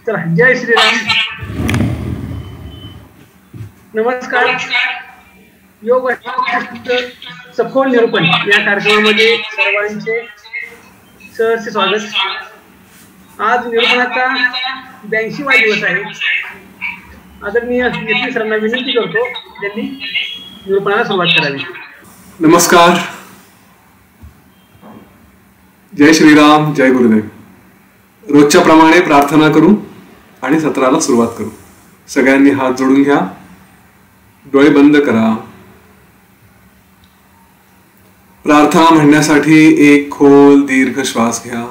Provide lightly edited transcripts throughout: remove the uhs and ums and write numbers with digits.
तर जय श्रीराम. नमस्कार. योग सखोल निरूपण या कार्यक्रमामध्ये सर्वांचे सहर्ष स्वागत. आज निरूपणाचा 82वा दिवस आहे. आदरणीय नेत्री सरांना विनंती करतो त्यांनी निरूपणाला सुरुवात करावी. नमस्कार. जय श्रीराम, जय गुरुदेव. रोजच्या प्रमाणे प्रार्थना करू आणि सत्राला सुरुवात करू. सगळ्यांनी हात जोडून घ्या, डोळे बंद करा. प्रार्थना म्हणण्यासाठी एक खोल दीर्घ श्वास घ्या.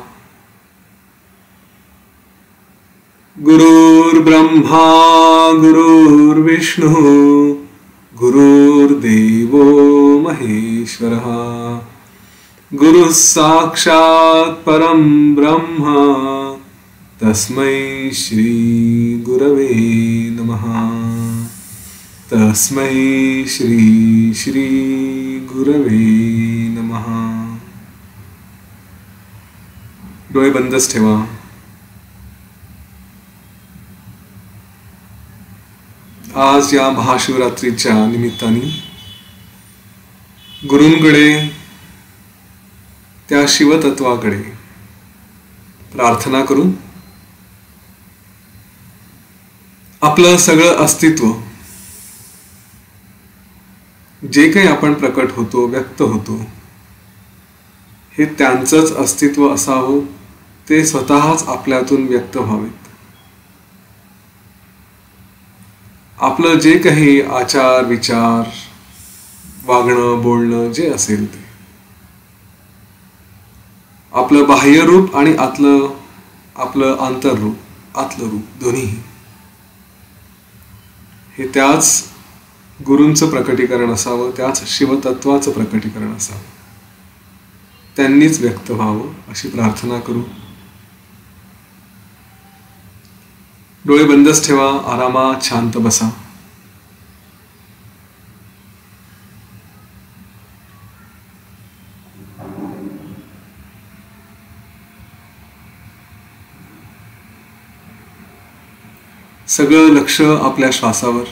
गुरुर्ब्रह्मा गुरुर्विष्णू गुरुर्देवो महेश्वरः गुरुः साक्षात् परं ब्रह्म तस्मै श्री गुरवे नमः. तस्मै श्री श्री गुरवे नमः. डोळे बंदच ठेवा. आज या महाशिवरात्रीच्या निमित्ताने गुरूंकडे, त्या शिवतत्वाकडे प्रार्थना करून आपलं सगळं अस्तित्व, जे काही आपण प्रकट होतो, व्यक्त होतो, हे त्यांचंच अस्तित्व असावं. ते स्वतःच आपल्यातून व्यक्त व्हावेत. आपलं जे काही आचार विचार, वागणं बोलणं जे असेल ते, आपलं बाह्य रूप आणि आपलं आंतररूप, आतलं रूप, दोन्ही हे त्याच गुरूंचं प्रकटीकरण असावं, त्याच शिवतत्वाचं प्रकटीकरण असावं. त्यांनीच व्यक्त व्हावं अशी प्रार्थना करू. डोळे बंदच ठेवा. आरामात शांत बसा. सगळं लक्ष आपल्या श्वासावर.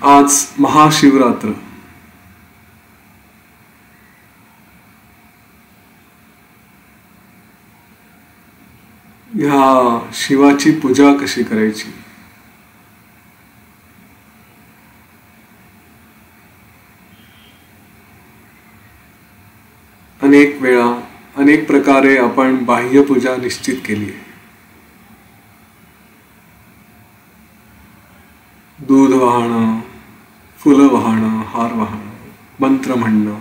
आज महाशिवरात्र. ह्या शिवाची पूजा कशी करायची, अनेक वेळा अनेक प्रकारे आपण बाह्य पूजा निश्चित केली आहे. दूध वाहणं, फुलं वाहणं, हार वाहणं, मंत्र म्हणणं.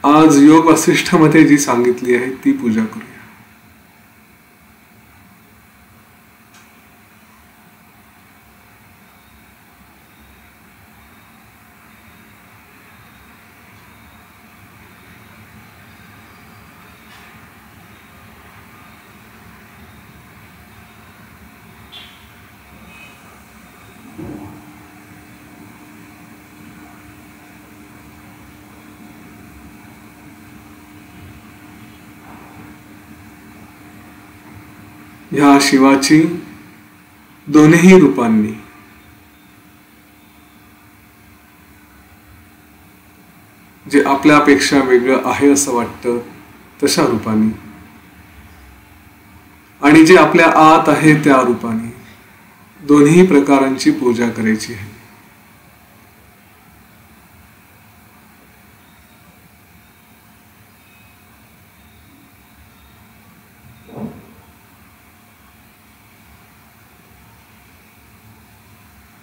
आज योग वसिष्ठमध्ये जी सांगितली आहे ती पूजा करूया. ह्या शिवाची दोन्ही रूपांनी आपल्यापेक्षा वेगळं आहे असं वाटतं तशा रूपाने, आणि जे आपल्या आत आहे त्या रूपाने, दोन्ही प्रकारांची पूजा करायची आहे.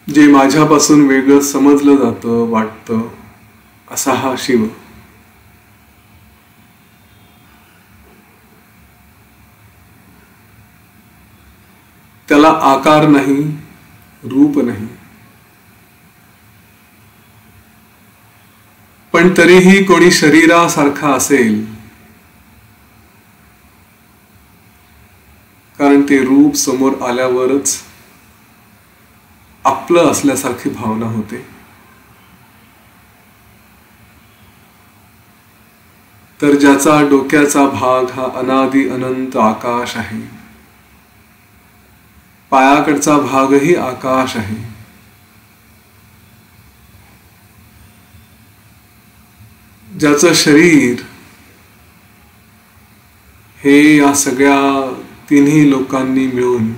जे माझ्यापासून वेगळं समजलं जातं, वाटतं, असा हा शिव. त्याला आकार नाही, रूप नाही, पण तरीही कोणी शरीरासारखा असेल, कारण ते रूप समोर आल्यावरच आपलं असल्यासारखी भावना होते. तर ज्याचा डोक्याचा भाग हा अनादि अनंत आकाश आहे, पायाकडचा भागही आकाश आहे, ज्याचं शरीर हे या सगळ्या तिन्ही लोकांनी मिळून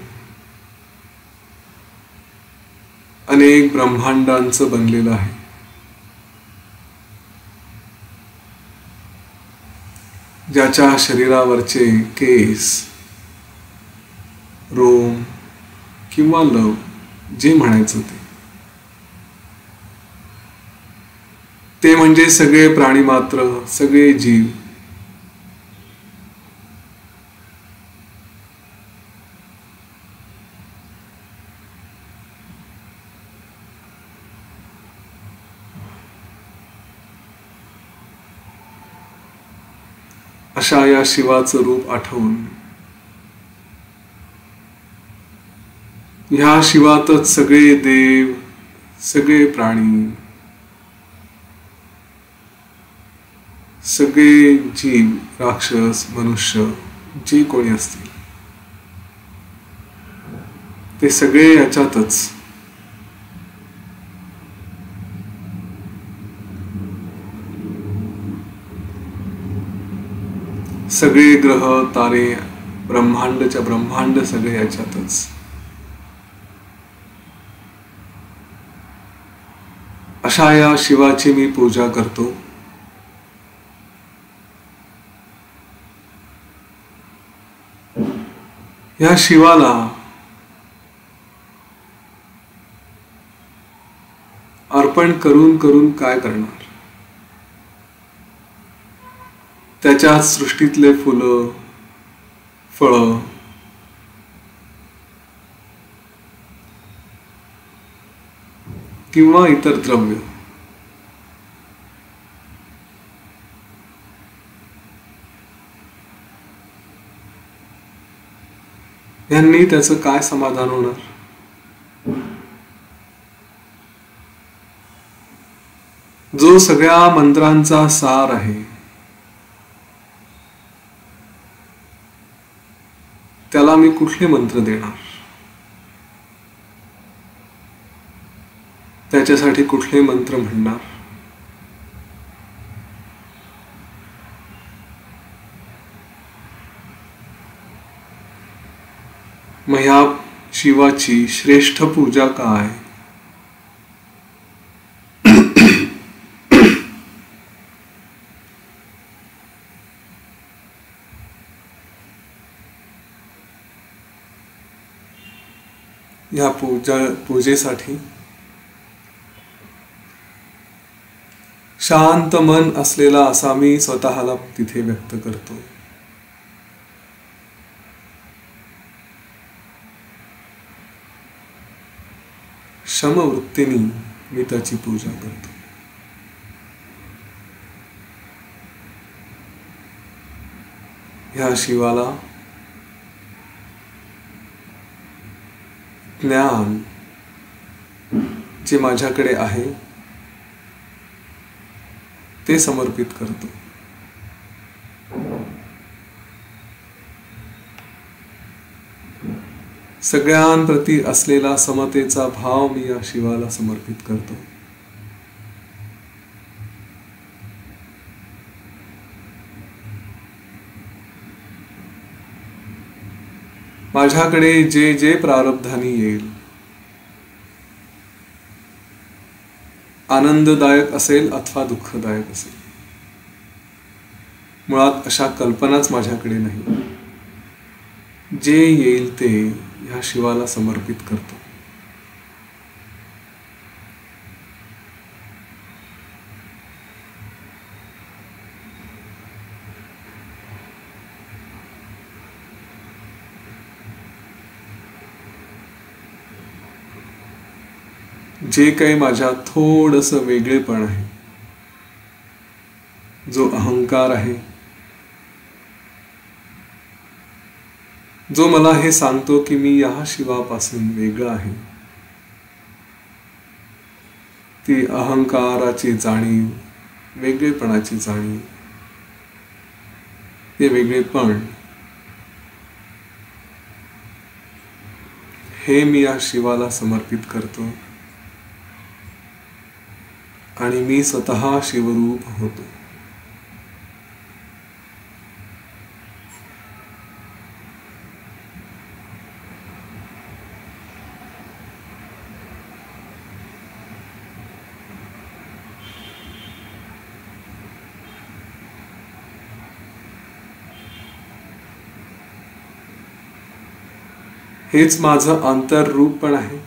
अनेक ब्रह्मांडांचं बनलेलं आहे, ज्याच्या शरीरावरचे केस, रोम किंवा लव, जे म्हणायचं ते म्हणजे सगळे प्राणी मात्र, सगळे जीव. अशा या शिवाचं रूप आठवून, ह्या शिवातच सगळे देव, सगळे प्राणी, सगळे जीव, राक्षस, मनुष्य, जे कोणी असतील ते सगळे याच्यातच. सगळे ग्रह, तारे, ब्रह्मांडच्या ब्रह्मांड सगळे याच्यातच. अशा या शिवाची मी पूजा करतो. या शिवाला अर्पण करून करून काय करणार? त्याच्या सृष्टीतले फुलं, फळं, किंवा इतर द्रव्य, यांनी त्याचं काय समाधान होणार? जो सगळ्या मंत्रांचा सार आहे, त्याला मी कुठले मंत्र देणार? त्याच्यासाठी कुठले मंत्र म्हणणार? मग ह्या शिवाची श्रेष्ठ पूजा काय? या पूजेसाठी शांत मन असलेला असा मी स्वतःला तिथे व्यक्त करतो. समवृत्तीने मी त्याची पूजा करतो. ह्या शिवाला ज्ञान जे माझ्याकडे आहे ते समर्पित करतो. सगळ्यांप्रती असलेला समतेचा भाव मी या शिवाला समर्पित करतो. माझ्याकडे जे जे प्रारब्धानी येईल, आनंददायक असेल अथवा दुःखदायक असेल, मुळात अशा कल्पनाच माझ्याकडे नाही. जे येईल ते ह्या शिवाला समर्पित करतो. जे काही माझ्यात थोडंसं वेगळेपण आहे, जो अहंकार आहे, जो मला हे सांगतो की मी या शिवापासून वेगळा आहे, ती अहंकाराची जाणीव, वेगळेपणाची जाणीव, ते वेगळेपण हे मी या शिवाला समर्पित करतो आणि मी स्वतः शिवरूप होतो. हेच माझं आंतररूप पण आहे.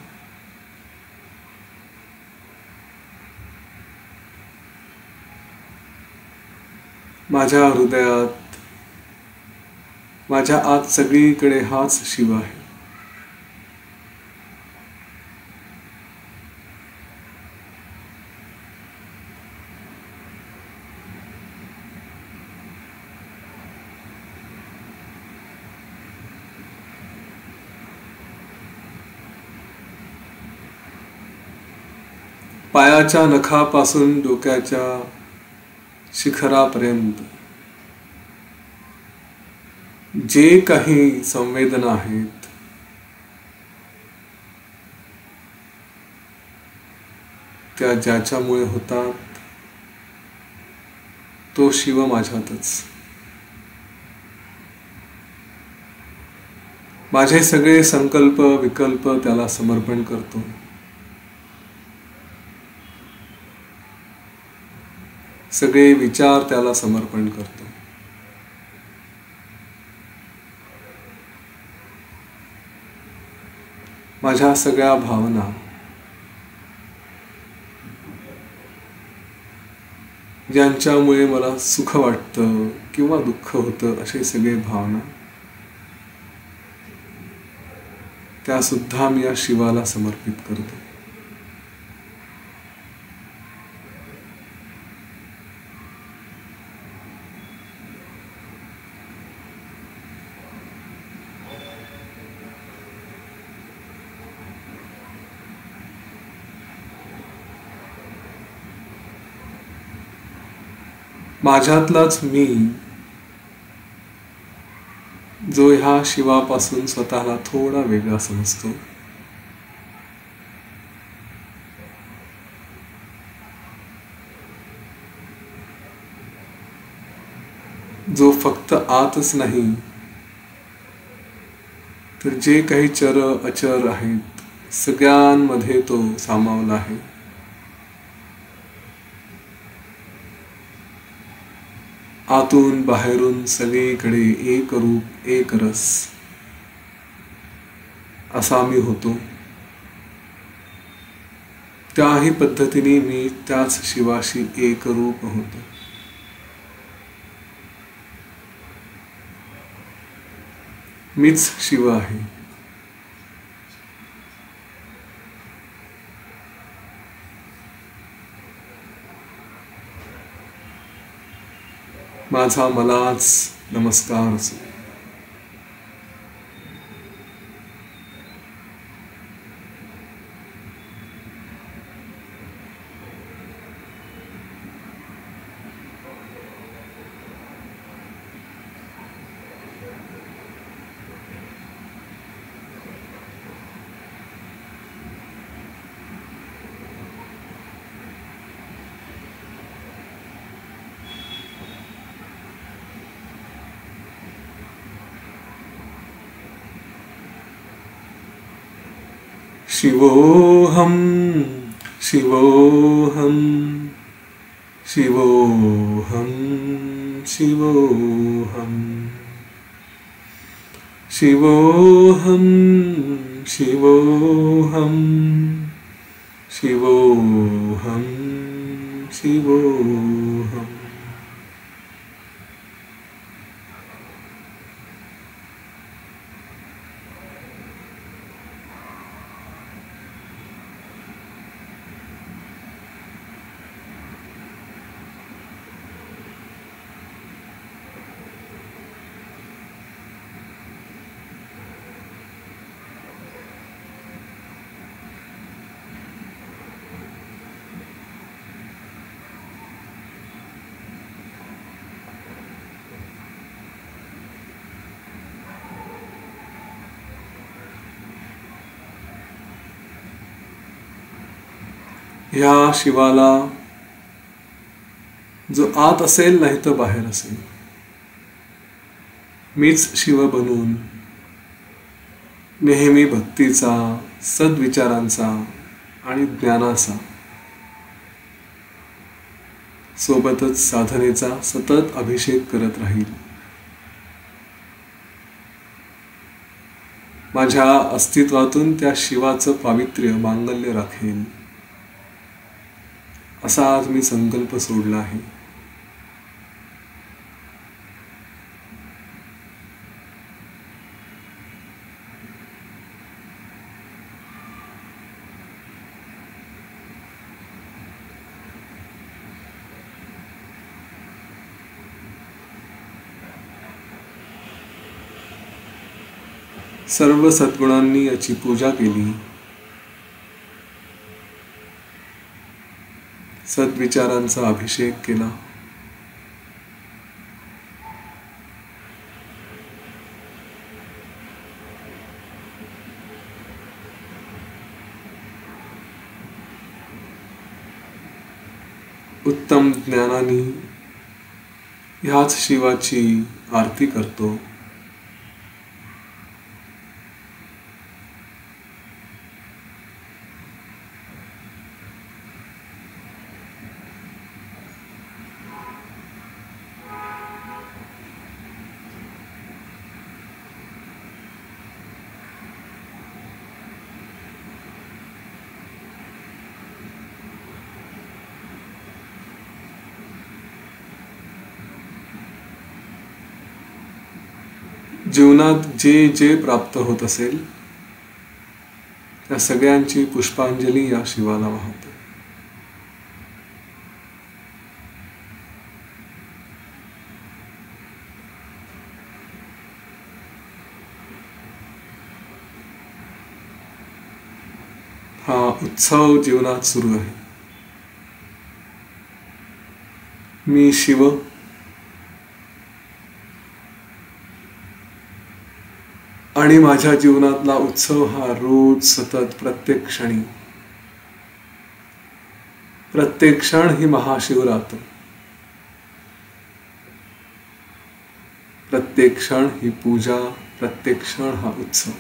माझ्या हृदयात, माझ्या आत सगळीकडे हाच शिव आहे. पायाच्या नखापासून डोक्याच्या शिखरापर्यंत जे काही संवेदना आहेत, त्या ज्याच्यामुळे होतात तो शिव माझ्यातच. माझे सगळे संकल्प विकल्प त्याला समर्पण करतो. सगळे विचार त्याला समर्पण करतो. माझ्या सगळ्या भावना, ज्यांच्यामुळे मला सुख वाटतं किंवा दुःख होतं, असे सगळे भावना त्या सुद्धा मी या शिवाला समर्पित करतो. माझ्यातलाच मी, जो ह्या शिवापासून स्वतःला थोडा वेगळा समजतो, जो फक्त आतच नाही तर जे काही चर अचर आहेत सगळ्यांमध्ये तो सामावला आहे. आतून बाहेरून सगळीकडे एक रूप एक रस असा मी होतो. त्याही पद्धतीने मी त्याच शिवाशी एक रूप होतो. मीच शिव आहे. माझा मलाच नमस्कार असो. शिवोऽहं शिवोऽहं शिवोऽहं शिवोऽहं शिवोऽहं शिवोऽहं शिवोऽहं शिवोऽहम्. ह्या शिवाला जो आत असेल नाही तर बाहेर असेल, मीच शिव बनून नेहमी भक्तीचा, सद्विचारांचा आणि ज्ञानाचा सोबतच साधनेचा सतत अभिषेक करत राहील. माझ्या अस्तित्वातून त्या शिवाचं पावित्र्य मांगल्य राखेल असा आज मी संकल्प सोडला आहे. सर्व सद्गुणांनी याची पूजा केली, सद्विचारांचा अभिषेक केला. उत्तम ज्ञानाने ह्याच शिवाची आरती करतो. जीवनात जे जे प्राप्त होत असेल त्या सगळ्यांची पुष्पांजली या शिवाला वाहते. हा उत्सव जीवनात सुरू आहे. मी शिव आणि माझ्या जीवनातला उत्सव हा रोज सतत प्रत्येक क्षणी, प्रत्येक क्षण ही महाशिवरात्र, प्रत्येक क्षण ही पूजा, प्रत्येक क्षण हा उत्सव.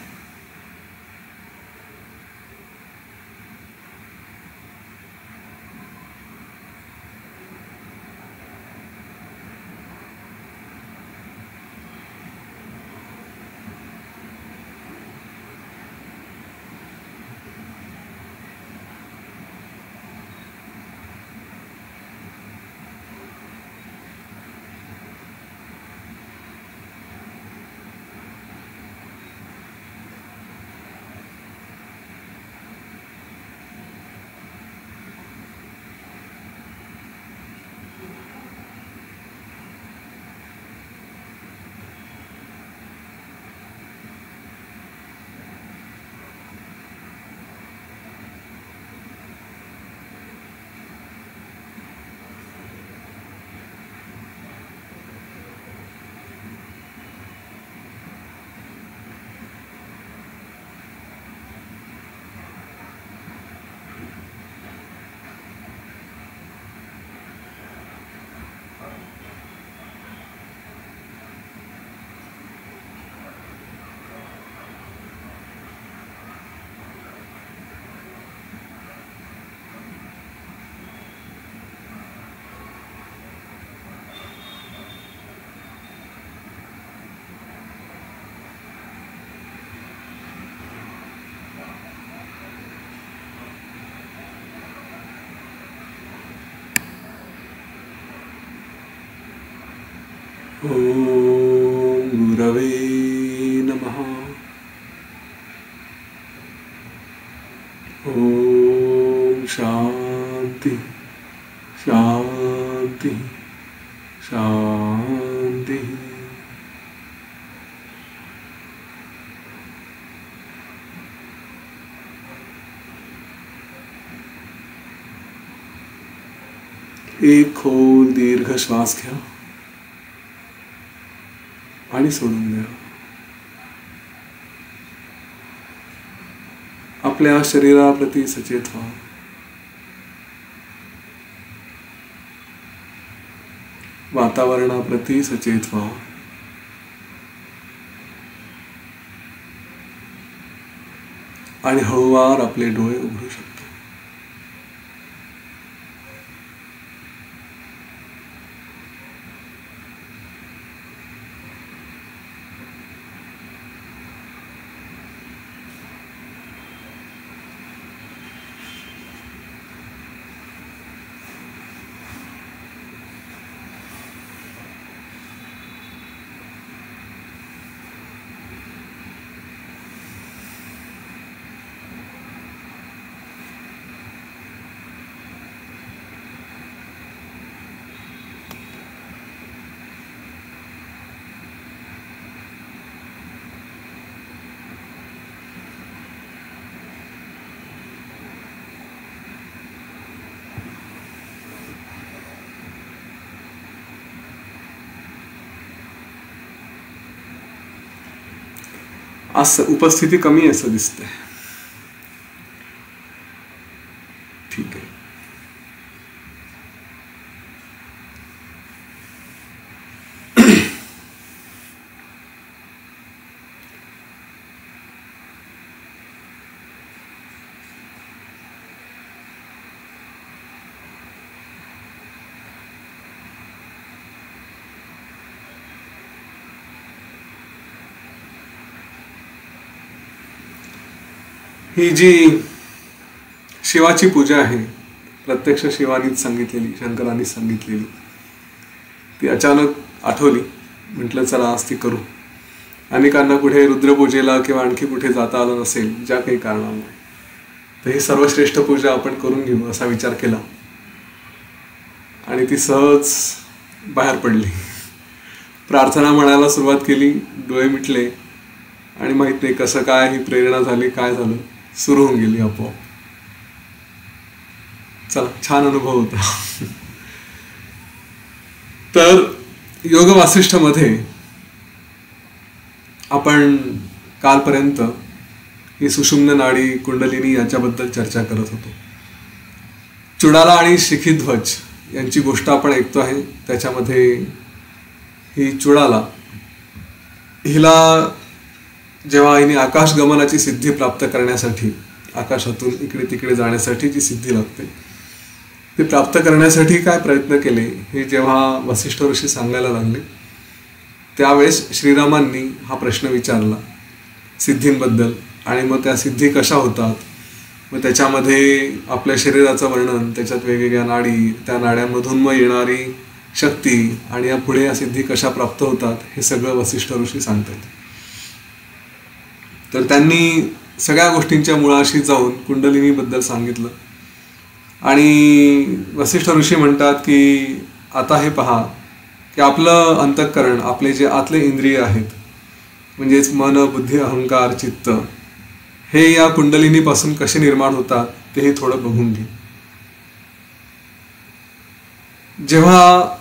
ओम गुरवे नमः. ओम शांती शांती शांती. एक खोल दीर्घ श्वास घ्या आणि सोडून द्या. आपल्या शरीराप्रती सचेत व्हा. वातावरणाप्रती सचेत व्हा. आणि हळूवार आपले डोळे उघडू शकता. आज उपस्थिती कमी आहे असं दिसतंय. ठीक आहे. ही जी शिवाची पूजा आहे, प्रत्यक्ष शिवानीच सांगितलेली, शंकरांनीच सांगितलेली, ती अचानक आठवली. म्हटलं चला आज ती करू. अनेकांना कुठे रुद्रपूजेला किंवा आणखी कुठे जाता आलं नसेल ज्या काही कारणामुळे, तर ही सर्वश्रेष्ठ पूजा आपण करून घेऊ असा विचार केला आणि ती सहज बाहेर पडली. प्रार्थना म्हणायला सुरुवात केली, डोळे मिटले आणि माहित नाही कसं काय ही प्रेरणा झाली, काय झालं, सुरू होऊन गेली आपोआप. चला, छान अनुभव होता. तर योग वासिष्ठ मध्ये आपण कालपर्यंत ही सुषुम्न नाडी, कुंडलिनी याच्याबद्दल चर्चा करत होतो. चुडाला आणि शिखीध्वज यांची गोष्ट आपण ऐकतो आहे. त्याच्यामध्ये ही चुडाला, हिला जेव्हा हिने आकाश गमनाची सिद्धी प्राप्त करण्यासाठी, आकाशातून इकडे तिकडे जाण्यासाठी जी सिद्धी लागते ती प्राप्त करण्यासाठी काय प्रयत्न केले हे जेव्हा वसिष्ठ ऋषी सांगायला लागले, त्यावेळेस श्रीरामांनी हा प्रश्न विचारला सिद्धींबद्दल. आणि मग त्या सिद्धी कशा होतात, मग त्याच्यामध्ये आपल्या शरीराचं वर्णन, त्याच्यात वेगवेगळ्या नाडी, त्या नाड्यांमधून मग येणारी शक्ती आणि या पुढे या सिद्धी कशा प्राप्त होतात हे सगळं वसिष्ठ ऋषी सांगतात. तर त्यांनी सगळ्या गोष्टींच्या मुळाशी जाऊन कुंडलिनीबद्दल सांगितलं. आणि वसिष्ठ ऋषी म्हणतात की आता हे पहा की आपलं अंतःकरण, आपले जे आतले इंद्रिय आहेत, म्हणजेच मन, बुद्धी, अहंकार, चित्त, हे या कुंडलिनीपासून कसे निर्माण होतात तेही थोडं बघून घे. जेव्हा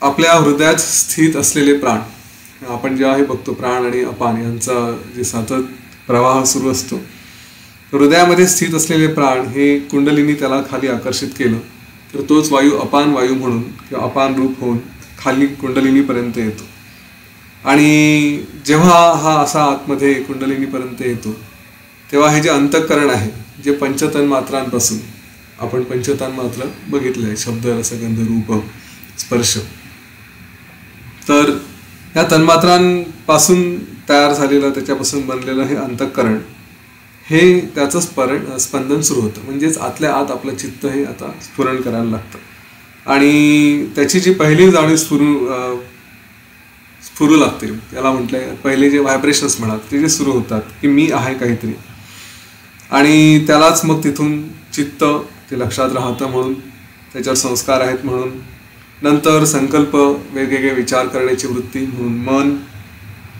आपल्या हृदयात स्थित असलेले प्राण, आपण जेव्हा हे बघतो प्राण आणि अपान यांचा जे सतत प्रवाह सुरू असतो, हृदयामध्ये स्थित असलेले प्राण हे कुंडलिनी त्याला खाली आकर्षित केलं तर तोच वायू अपान वायू म्हणून किंवा अपान रूप होऊन खाली कुंडलिनीपर्यंत येतो. आणि जेव्हा हा असा आतमध्ये कुंडलिनीपर्यंत येतो तेव्हा हे जे अंतःकरण आहे, जे पंचतन मात्रांपासून, आपण पंचतन मात्र बघितले आहे, शब्द, रसगंध, रूप, स्पर्श, तर या तन्मात्रांपासून तयार झालेलं, त्याच्यापासून बनलेलं हे अंतःकरण, हे त्याचं स्पंदन सुरू होतं. म्हणजेच आतल्या आत आपलं चित्त हे आता स्फुरण करायला लागतं. आणि त्याची जी पहिली जाणीव स्फुरू लागते, त्याला म्हटलंय पहिले जे व्हायब्रेशन्स म्हणतात ते जे सुरू होतात की मी आहे काहीतरी, आणि त्यालाच मग तिथून चित्त ते लक्षात राहतं म्हणून, त्याच्यावर संस्कार आहेत म्हणून, नंतर संकल्प, वेगवेगळे विचार करण्याची वृत्ती म्हणून मन,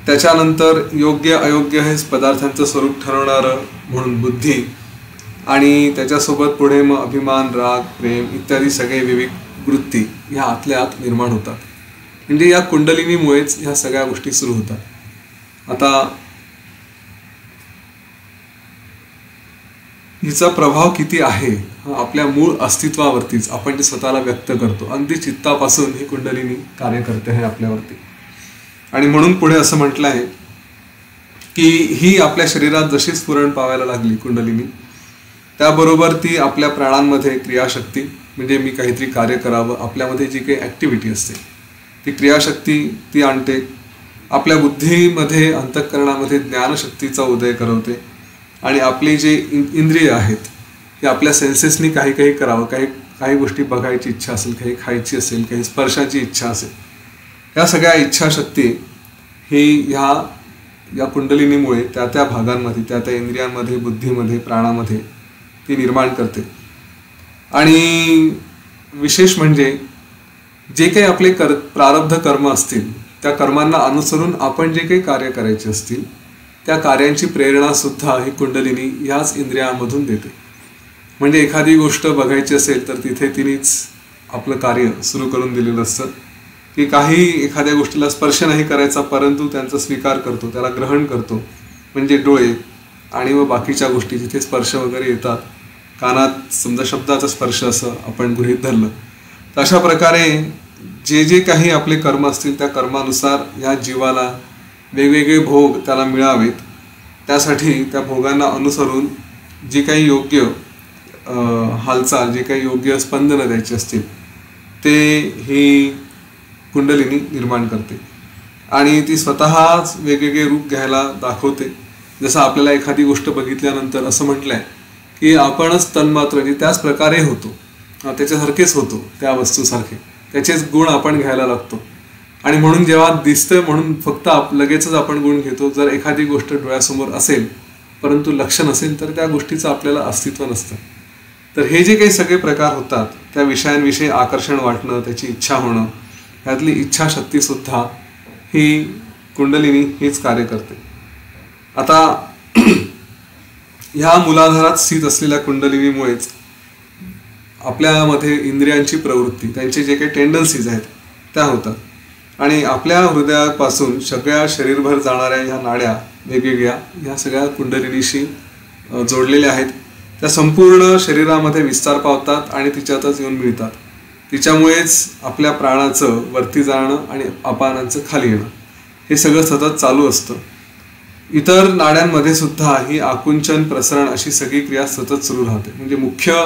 त्याच्यानंतर योग्य अयोग्य हे पदार्थांचं स्वरूप ठरवणारं म्हणून बुद्धी, आणि त्याच्यासोबत पुढे मग अभिमान, राग, प्रेम इत्यादी सगळे विवेक वृत्ती ह्या आतल्या आत निर्माण होतात. म्हणजे या कुंडलिनीमुळेच ह्या सगळ्या गोष्टी सुरू होतात. आता हिचा प्रभाव किती आहे आपल्या मूळ अस्तित्वावरतीच, आपण जे स्वतःला व्यक्त करतो, अगदी चित्तापासून ही कुंडलिनी कार्य करते आहे आपल्यावरती. आणि म्हणून पुढे असं म्हटलं आहे की ही आपल्या शरीरात जशी स्फुरण पावायला लागली कुंडलिनी, त्याबरोबर ती आपल्या प्राणांमध्ये क्रियाशक्ती, म्हणजे मी काहीतरी कार्य करावं, आपल्यामध्ये जी काही ॲक्टिव्हिटी असते ती क्रियाशक्ती ती आणते. आपल्या बुद्धीमध्ये, अंतःकरणामध्ये ज्ञानशक्तीचा उदय करवते. आणि आपली जे इंद्रिय आहेत की आपल्या सेन्सेसनी काही काही करावं, काही गोष्टी बघायची इच्छा असेल, काही खायची असेल, काही स्पर्शाची इच्छा असेल, ह्या सगळ्या इच्छाशक्ती ही या कुंडलिनीमुळे त्या भागांमध्ये, त्या इंद्रियांमध्ये, बुद्धीमध्ये, प्राणामध्ये ती निर्माण करते. आणि विशेष म्हणजे जे काही आपले प्रारब्ध कर्म असतील त्या कर्मांना अनुसरून आपण जे काही कार्य करायचे असतील त्या कार्यांची प्रेरणा सुद्धा ही कुंडलिनी याच इंद्रियामधून देते. म्हणजे एखादी गोष्ट बघायची असेल तर तिथे तिनेच आपलं कार्य सुरू करून दिलेलं असतं की काही एखाद्या गोष्टीला स्पर्श नाही करायचा, परंतु त्यांचा स्वीकार करतो, त्याला ग्रहण करतो, म्हणजे डोळे. आणि व बाकीच्या गोष्टी जिथे स्पर्श वगैरे येतात, कानात समजा शब्दाचा स्पर्श असं आपण गृहीत धरलं, तर अशा प्रकारे जे काही आपले कर्म असतील त्या कर्मानुसार या जीवाला वेगवेगळे भोग त्याला मिळावेत, त्यासाठी त्या भोगांना अनुसरून जी काही योग्य हालचाल, जे काही योग्य स्पंदनं द्यायची असतील ते ही कुंडलिनी निर्माण करते. आणि ती स्वतःच वेगवेगळे रूप घ्यायला दाखवते. जसं आपल्याला एखादी गोष्ट बघितल्यानंतर असं म्हटलंय की आपणच तन्मात्र त्याच प्रकारे होतो, त्याच्यासारखेच होतो, त्या वस्तूसारखे त्याचेच गुण आपण घ्यायला लागतो. आणि म्हणून जेव्हा दिसतं म्हणून फक्त लगेचच आपण गुण घेतो. जर एखादी गोष्ट डोळ्यासमोर असेल परंतु लक्ष नसेल तर त्या गोष्टीचं आपल्याला अस्तित्व नसतं. तर हे जे काही सगळे प्रकार होतात त्या विषयांविषयी आकर्षण वाटणं, त्याची इच्छा होणं, ह्यातली इच्छाशक्ती सुद्धा ही कुंडलिनी हेच कार्य करते. आता ह्या मूलाधारात स्थित असलेल्या कुंडलिनीमुळेच आपल्यामध्ये इंद्रियांची प्रवृत्ती, त्यांचे जे काही टेंडन्सीज आहेत त्या होतात. आणि आपल्या हृदयापासून सगळ्या शरीरभर जाणाऱ्या ह्या नाड्या वेगवेगळ्या ह्या सगळ्या कुंडलिनीशी जोडलेल्या आहेत. त्या संपूर्ण शरीरामध्ये विस्तार पावतात आणि तिच्यातच येऊन मिळतात. तिच्यामुळेच आपल्या प्राणाचं वरती जाणं आणि अपानांचं खाली येणं हे सगळं सतत चालू असतं. इतर नाड्यांमध्ये सुद्धा ही आकुंचन, प्रसरण अशी सगळी क्रिया सतत सुरू राहते. म्हणजे मुख्य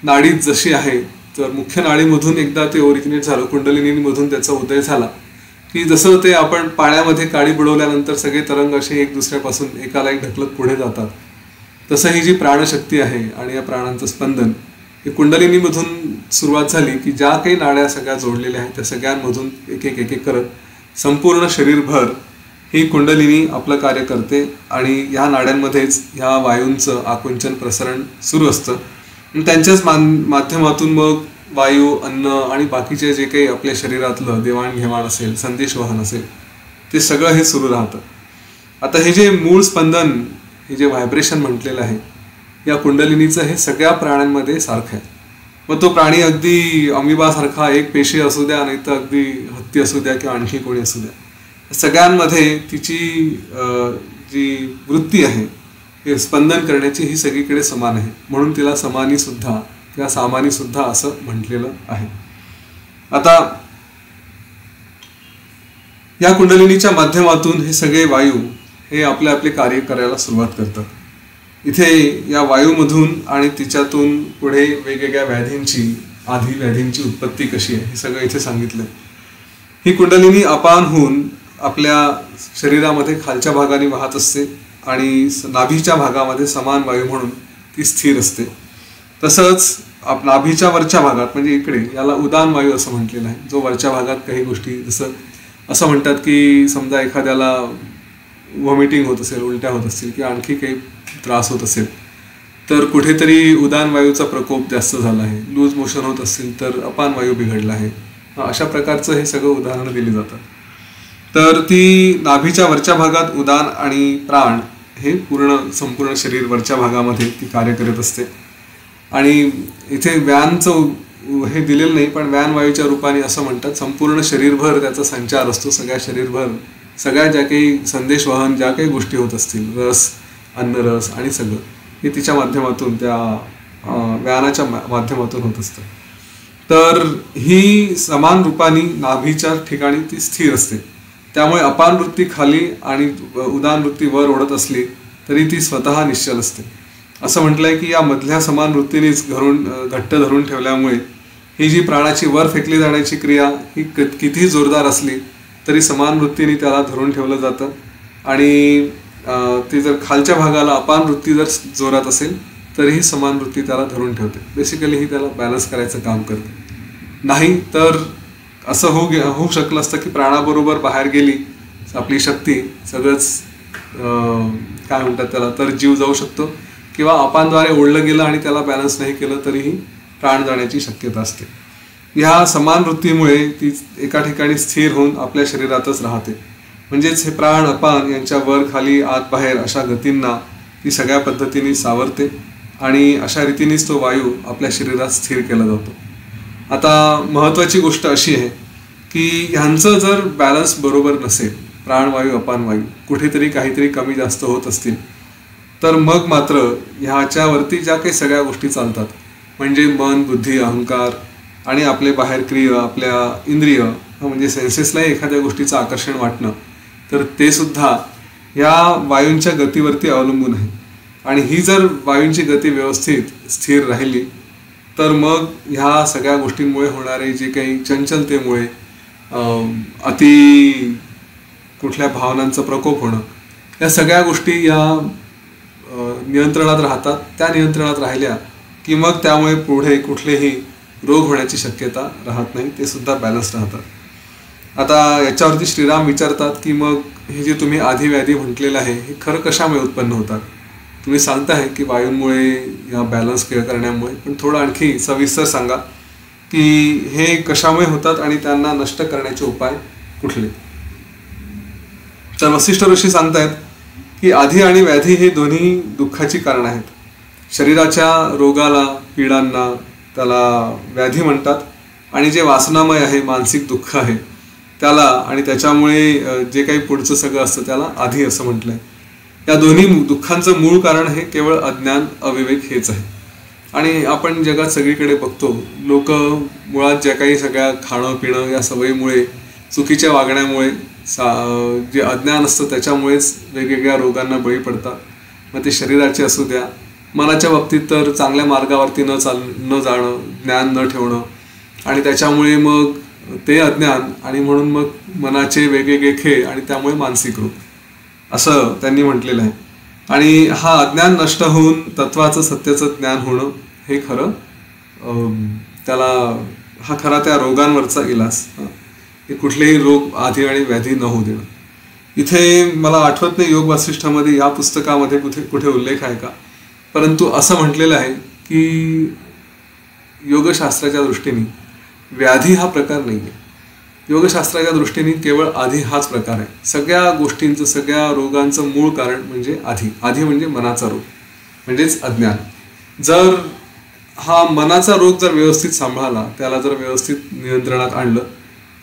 नाडीत जशी आहे, तर मुख्य नाडीमधून एकदा ते ओरिजिनेट झालं, कुंडलिनीमधून त्याचा उदय झाला की जसं ते आपण पाण्यामध्ये काडी बुडवल्यानंतर सगळे तरंग असे एक दुसऱ्यापासून एकाला एक ढकलत पुढे जातात, तसं ही जी प्राणशक्ती आहे आणि या प्राणांचं स्पंदन हे कुंडलिनीमधून सुरुवात झाली की ज्या काही नाड्या सगळ्या जोडलेल्या आहेत त्या सगळ्यांमधून एक एक करत संपूर्ण शरीरभर ही कुंडलिनी आपलं कार्य करते. आणि ह्या नाड्यांमध्येच ह्या वायूंचं आकुंचन, प्रसरण सुरू असतं. त्यांच्याच माध्यमातून मग वायू, अन्न आणि बाकीचे जे काही आपल्या शरीरातलं देवाणघेवाण असेल, संदेशवहन असेल, ते सगळं हे सुरू राहतं. आता हे जे मूळ स्पंदन, हे जे व्हायब्रेशन म्हटलेलं आहे या कुंडलिनीचं, हे सगळ्या प्राण्यांमध्ये सारखं आहे. मग तो प्राणी अगदी अमिबासारखा एक पेशी असू द्या, नाही तर अगदी हत्ती असू द्या किंवा आणखी कोणी असू द्या, सगळ्यांमध्ये तिची जी वृत्ती आहे हे स्पंदन करण्याची ही सगळीकडे समान आहे. म्हणून तिला समानी सुद्धा किंवा सामानी सुद्धा असं म्हटलेलं आहे. आता या कुंडलिनीच्या माध्यमातून हे सगळे वायू हे आपले आपले कार्य करायला सुरुवात करतात. इथे या वायूमधून आणि तिच्यातून पुढे वेगवेगळ्या व्याधींची उत्पत्ती कशी आहे हे सगळं इथे सांगितलं. ही कुंडलिनी अपान होऊन आपल्या शरीरामध्ये खालच्या भागाने वाहत असते आणि नाभीच्या भागामध्ये समान वायू म्हणून ती स्थिर असते. तसंच नाभीच्या वरच्या भागात म्हणजे इकडे याला उदान वायू असं म्हटलेलं आहे, जो वरच्या भागात काही गोष्टी जसं असं म्हणतात की समजा एखाद्याला व्हॉमिटिंग होत असेल, उलट्या होत असतील किंवा आणखी काही त्रास होत असेल तर कुठेतरी उदान वायूचा प्रकोप जास्त झाला आहे, लूज मोशन होत असतील तर अपान वायू बिघडला आहे, अशा प्रकारचं हे सगळं उदाहरणं दिली जातात. तर ती नाभीच्या वरच्या भागात उदान आणि प्राण हे संपूर्ण शरीर वरच्या भागामध्ये ती कार्य करत असते. आणि इथे व्यानचं हे दिलेलं नाही, पण व्यान वायूच्या रूपाने असं म्हणतात संपूर्ण शरीरभर त्याचा संचार असतो. सगळ्या शरीरभर सगळ्या ज्या काही संदेशवहन ज्या काही गोष्टी होत असतील, रस, अन्नरस आणि सगळं हे तिच्या माध्यमातून त्या व्यानाच्या माध्यमातून होत असतं. तर ही समान रूपाने नाभीच्या ठिकाणी ती स्थिर असते. त्यामुळे अपान वृत्ती खाली आणि उदान वृत्ती वर ओढत असली तरी ती स्वतः निश्चल असते. असं म्हटलंय की या मधल्या समान वृत्तीनेच घट्ट धरून ठेवल्यामुळे ही जी प्राणाची वर फेकली जाण्याची क्रिया ही कितीही जोरदार असली तरी समान वृत्तीने त्याला धरून ठेवलं जातं. आणि ती जर खालच्या भागाला अपान वृत्ती जर जोरात असेल तरीही समान वृत्ती त्याला धरून ठेवते. बेसिकली ही त्याला बॅलन्स करायचं काम करते. नाही तर असं होऊ शकलं असतं की प्राणाबरोबर बाहेर गेली आपली शक्ती, सगळंच काय म्हणतात त्याला, तर जीव जाऊ शकतो किंवा अपानद्वारे ओढलं गेलं आणि त्याला बॅलन्स नाही केलं तरीही प्राण जाण्याची शक्यता असते. ह्या समान वृत्तीमुळे ती एका ठिकाणी स्थिर होऊन आपल्या शरीरातच राहते. म्हणजेच हे प्राण अपान यांच्या वर खाली आत बाहेर अशा गतींना ती सगळ्या पद्धतीने सावरते आणि अशा रीतीनेच तो वायू आपल्या शरीरात स्थिर केला जातो. आता महत्त्वाची गोष्ट अशी आहे की ह्यांचं जर बॅलन्स बरोबर नसेल, प्राणवायू अपान वायू कुठेतरी काहीतरी कमी जास्त होत असतील तर मग मात्र ह्याच्यावरती ज्या काही सगळ्या गोष्टी चालतात म्हणजे मन, बुद्धी, अहंकार आणि आपले बाहेर क्रिय, आपल्या इंद्रिय म्हणजे सेन्सेसलाही एखाद्या गोष्टीचं आकर्षण वाटणं, तर ते सुद्धा या वायूंच्या गतीवरती अवलंबून आहे. आणि ही जर वायूंची गती व्यवस्थित स्थिर राहिली तर मग ह्या सगळ्या गोष्टींमुळे होणारे जे काही चंचलतेमुळे अति कुठल्या भावनांचा प्रकोप होणं, या सगळ्या गोष्टी या नियंत्रणात राहतात. त्या नियंत्रणात राहिल्या की मग त्यामुळे पुढे कुठलेही रोग होण्याची शक्यता राहत नाही, ते सुद्धा बॅलन्स राहतात. आता याच्यावरती श्रीराम विचारतात की मग हे जे तुम्ही आधी व्याधी म्हटलेलं आहे हे खरं कशामुळे उत्पन्न होतात. तुम्ही सांगताय की वायूंमुळे या बॅलन्स करण्यामुळे, पण थोडं आणखी सविस्तर सांगा की हे कशामुळे होतात आणि त्यांना नष्ट करण्याचे उपाय कुठले. तर वसिष्ठ ऋषी सांगतायत की आधी आणि व्याधी हे दोन्ही दुःखाची कारण आहेत. शरीराच्या रोगाला, पीडांना त्याला व्याधी म्हणतात आणि जे वासनामय आहे, मानसिक दुःख आहे त्याला, आणि त्याच्यामुळे जे काही पुढचं सगळं असतं त्याला आधी असं म्हटलंय. या दोन्ही दुःखांचं मूळ कारण हे केवळ अज्ञान, अविवेक हेच आहे. आणि आपण जगात सगळीकडे बघतो, लोक मुळात ज्या काही सगळ्या खाणं पिणं या सवयीमुळे, चुकीच्या वागण्यामुळे, जे अज्ञान असतं त्याच्यामुळेच वेगवेगळ्या रोगांना बळी पडतात. मग ते शरीराचे असू द्या, मनाच्या बाबतीत तर चांगल्या मार्गावरती न जाणं, ज्ञान न ठेवणं, आणि त्याच्यामुळे मग ते अज्ञान आणि म्हणून मग मनाचे वेगवेगळे खेळ आणि त्यामुळे मानसिक रोग असं त्यांनी म्हटलेलं आहे. आणि हा अज्ञान नष्ट होऊन तत्वाचं, सत्याचं ज्ञान होणं हे खरं त्याला हा खरा त्या रोगांवरचा इलाज, हे कुठलेही रोग आधी आणि व्याधी न होऊ देणं. इथे मला आठवत नाही योग वासिष्ठामध्ये या पुस्तकामध्ये कुठे उल्लेख आहे का, परंतु असं म्हटलेलं आहे की योगशास्त्राच्या दृष्टीने व्याधी हा प्रकार नाही आहे. योगशास्त्राच्या दृष्टीने केवळ आधी हाच प्रकार आहे. सगळ्या गोष्टींचं, सगळ्या रोगांचं मूळ कारण म्हणजे आधी म्हणजे मनाचा रोग म्हणजेच अज्ञान. जर हा मनाचा रोग जर व्यवस्थित सांभाळला, त्याला जर व्यवस्थित नियंत्रणात आणलं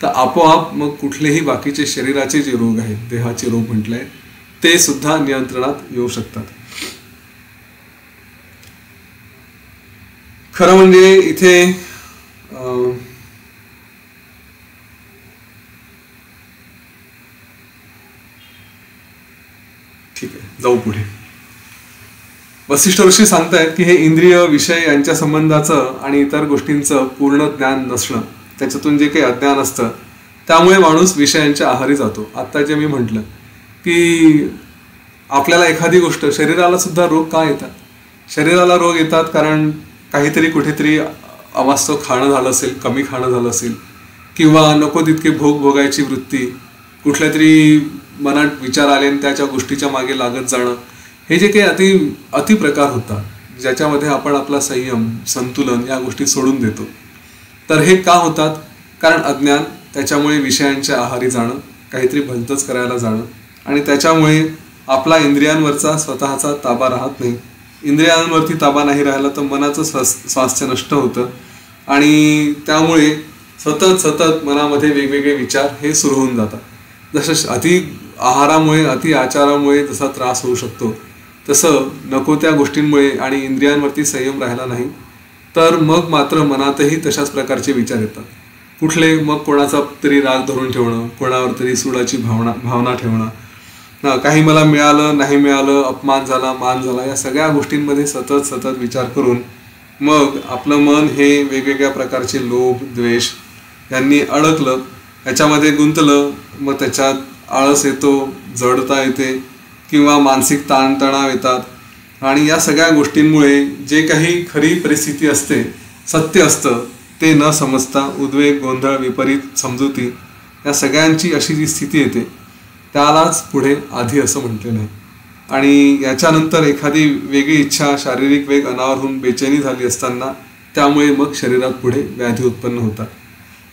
तर आपोआप मग कुठलेही बाकीचे शरीराचे जे रोग आहेत, देहाचे रोग म्हटलंय, ते सुद्धा नियंत्रणात येऊ शकतात. खरं म्हणजे इथे ठीक आहे, जाऊ पुढे. वसिष्ठ ऋषी सांगतायत की हे इंद्रिय, विषय यांच्या संबंधाचं आणि इतर गोष्टींचं पूर्ण ज्ञान नसणं, त्याच्यातून जे काही अज्ञान असतं त्यामुळे माणूस विषयांच्या आहारी जातो. आत्ता जे मी म्हटलं की आपल्याला एखादी गोष्ट, शरीराला सुद्धा रोग का येतात? शरीराला रोग येतात कारण काहीतरी कुठेतरी अवास्तव खाणं झालं असेल, कमी खाणं झालं असेल, किंवा नको तितके भोग भोगायची वृत्ती, कुठल्या तरी मनात विचार आले आणि त्याच्या गोष्टीच्या मागे लागत जाणं, हे जे काही अतिप्रकार होतात, ज्याच्यामध्ये आपण आपला संयम, संतुलन या गोष्टी सोडून देतो. तर हे का होतात? कारण अज्ञान, त्याच्यामुळे विषयांच्या आहारी जाणं, काहीतरी भलतंच करायला जाणं, आणि त्याच्यामुळे आपला इंद्रियांवरचा स्वतःचा ताबा राहत नाही. इंद्रियांवरती ताबा नाही राहिला तर मनाचं स्वास्थ्य नष्ट होतं, आणि त्यामुळे सतत मनामध्ये वेगवेगळे विचार हे सुरू होऊन जातात. जसं अति आहारामुळे, अति आचारामुळे जसा त्रास होऊ शकतो, तसं नको त्या गोष्टींमुळे आणि इंद्रियांवरती संयम राहिला नाही तर मग मात्र मनातही तशाच प्रकारचे विचार येतात. कुठले? मग कोणाचा तरी राग धरून ठेवणं, कोणावर तरी सुडाची भावना ठेवणं, काही मला मिळालं नाही मिळालं, अपमान झाला, मान झाला, या सगळ्या गोष्टींमध्ये सतत विचार करून मग आपलं मन हे वेगवेगळ्या प्रकारचे लोभ, द्वेष यांनी अडकलं, याच्यामध्ये गुंतलं. मग त्याच्यात आळस येतो, जडता येते, किंवा मानसिक ताणतणाव येतात, आणि या सगळ्या गोष्टींमुळे जे काही खरी परिस्थिती असते, सत्य असतं, ते न समजता उद्वेग, गोंधळ, विपरीत समजुती या सगळ्यांची अशी जी स्थिती येते त्यालाच पुढे आधी असं म्हटलेलं आहे. आणि याच्यानंतर एखादी वेगळी इच्छा, शारीरिक वेग अनावर होऊन बेचैनी झाली असताना त्यामुळे मग शरीरात पुढे व्याधी उत्पन्न होतात.